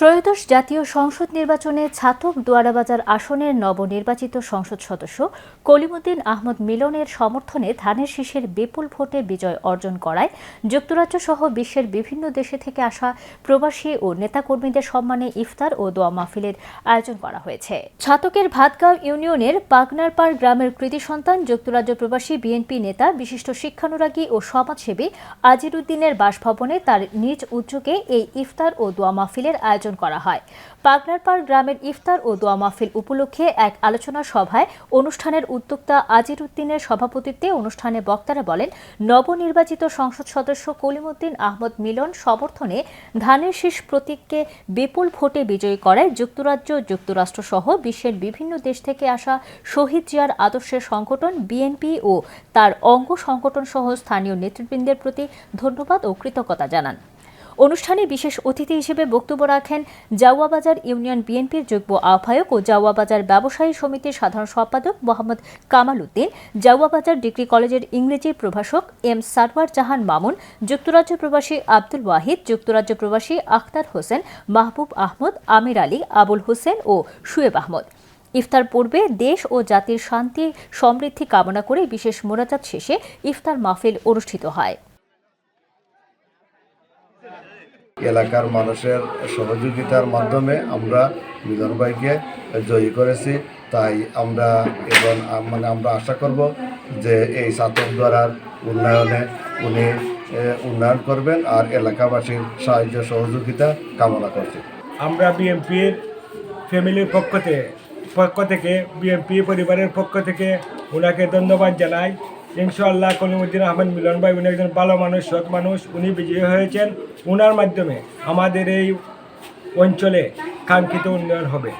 ত্রয়োদশ জাতীয় সংসদ নির্বাচনে ছাতক দুয়ারাবাজার আসনের নবনির্বাচিত সংসদ সদস্য কলিমুদ্দিন আহমদ মিলনের সমর্থনে ধানের শীষের বিপুল ভোটে বিজয় অর্জন করায় যুক্তরাজ্য সহ বিশ্বের বিভিন্ন দেশে থেকে আসা প্রবাসী ও নেতাকর্মীদের সম্মানে ইফতার ও দোয়া মাহফিলের আয়োজন করা হয়েছে। ছাতকের ভাতগাঁও ইউনিয়নের পাগনারপাড় গ্রামের কৃতি সন্তান যুক্তরাজ্য প্রবাসী বিএনপি নেতা বিশিষ্ট শিক্ষানুরাগী ও সমাজসেবী আজির উদ্দিনের বাসভবনে তার নিজ উদ্যোগে এই ইফতার ও দোয়া মাহফিলের আয়োজন করা হয়। পাগনারপাড় গ্রামের ইফতার ও দোয়া মাহফিল উপলক্ষে এক আলোচনা সভায় অনুষ্ঠানের উদ্যোক্তা আজির উদ্দিনের সভাপতিত্বে অনুষ্ঠানে বক্তারা বলেন, নবনির্বাচিত সংসদ সদস্য কলিমুদ্দিন আহমদ মিলন সমর্থনে ধানের শীষ প্রতীককে বিপুল ভোটে বিজয়ী করায় যুক্তরাজ্য, যুক্তরাষ্ট্র সহ বিশ্বের বিভিন্ন দেশ থেকে আসা শহীদ জিয়ার আদর্শের সংগঠন বিএনপি ও তার অঙ্গ সংগঠন সহ স্থানীয় নেতৃবৃন্দের প্রতি ধন্যবাদ ও কৃতজ্ঞতা জানান। অনুষ্ঠানে বিশেষ অতিথি হিসেবে বক্তব্য রাখেন জাউয়াবাজার ইউনিয়ন বিএনপির যুগ্ম আহ্বায়ক ও জাউয়াবাজার ব্যবসায়ী সমিতির সাধারণ সম্পাদক মোহাম্মদ কামাল উদ্দিন, জাউয়াবাজার ডিগ্রি কলেজের ইংরেজি প্রভাষক এম সারওয়ার জাহান মামুন, যুক্তরাজ্য প্রবাসী আব্দুল ওয়াহিদ, যুক্তরাজ্য প্রবাসী আখতার হোসেন, মাহবুব আহমদ, আমির আলী, আবুল হোসেন ও শুয়েব আহমদ। ইফতার পূর্বে দেশ ও জাতির শান্তি সমৃদ্ধি কামনা করে বিশেষ মোনাজাত শেষে ইফতার মাহফিল অনুষ্ঠিত হয়। এলাকার মানুষের সহযোগিতার মাধ্যমে আমরা মিলন ভাইকে জয়ী করেছি। তাই আমরা আমরা আশা করব যে এই ছাতক দ্বারার উন্নয়নে উনি উন্নয়ন করবেন আর এলাকাবাসীর সাহায্য সহযোগিতা কামনা করছি। আমরা বিএনপির ফ্যামিলির পক্ষ থেকে বিএনপি পরিবারের পক্ষ থেকে ওনাকে ধন্যবাদ জানাই। ইনশাআল্লাহ কলিমুদ্দিন আহমদ মিলন ভাই উনি একজন ভালো মানুষ, সৎ মানুষ, উনি বিজয়ী হয়েছেন। ওনার মাধ্যমে আমাদের এই অঞ্চলে কাঙ্ক্ষিত উন্নয়ন হবে।